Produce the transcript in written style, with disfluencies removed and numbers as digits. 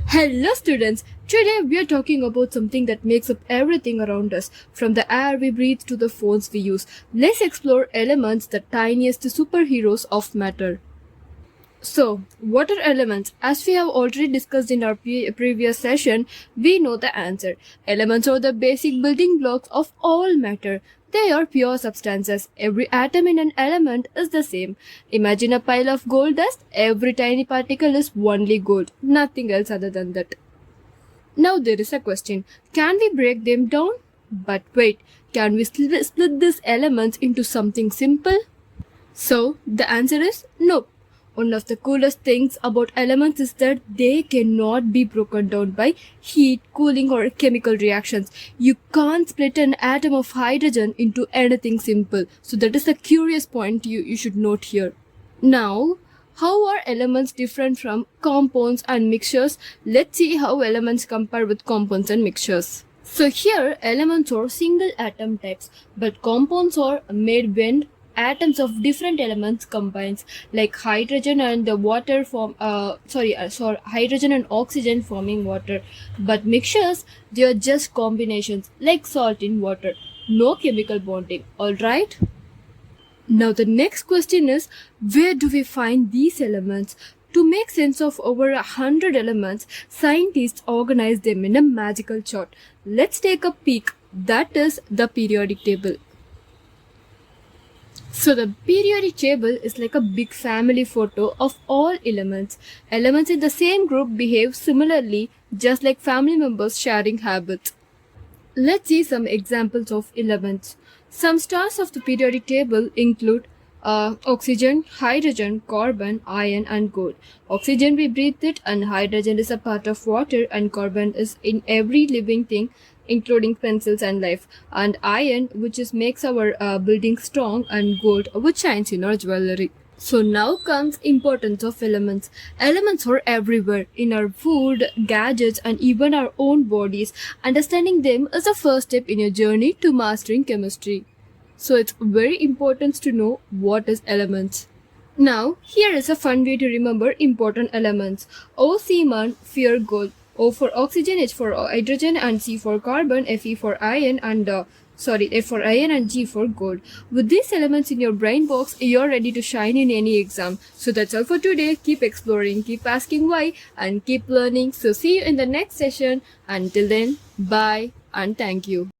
Hello students! Today we are talking about something that makes up everything around us, from the air we breathe to the phones we use. Let's explore elements, the tiniest superheroes of matter. So, what are elements? As we have already discussed in our previous session, we know the answer. Elements are the basic building blocks of all matter. They are pure substances. Every atom in an element is the same. Imagine a pile of gold dust. Every tiny particle is only gold, nothing else other than that. Now there is a question. Can we break them down? But wait, can we split these elements into something simple? So, the answer is no. One of the coolest things about elements is that they cannot be broken down by heat, cooling or chemical reactions. You can't split an atom of hydrogen into anything simple. So that is a curious point you should note here. Now, how are elements different from compounds and mixtures? Let's see how elements compare with compounds and mixtures. So here, elements are single atom types, but compounds are made when atoms of different elements combines, like hydrogen and the water form hydrogen and oxygen forming water. But mixtures, they are just combinations, like salt in water, no chemical bonding. All right, now the next question is, where do we find these elements? To make sense of over 100 elements, scientists organize them in a magical chart. Let's take a peek. That is the periodic table. So the periodic table is like a big family photo of all elements. Elements in the same group behave similarly, just like family members sharing habits. Let's see some examples of elements. Some stars of the periodic table include oxygen, hydrogen, carbon, iron and gold. Oxygen we breathe it, and hydrogen is a part of water, and carbon is in every living thing including pencils and life, and iron which makes our building strong, and gold which shines in our jewelry. So now comes importance of elements. Elements are everywhere, in our food, gadgets and even our own bodies. Understanding them is the first step in your journey to mastering chemistry. So it's very important to know what is elements. Now here is a fun way to remember important elements. O Seaman, fear gold. O for oxygen, H for hydrogen, and C for carbon, Fe for iron, and F for iron, and G for gold. With these elements in your brain box, you're ready to shine in any exam. So that's all for today. Keep exploring, keep asking why, and keep learning. So see you in the next session. Until then, bye and thank you.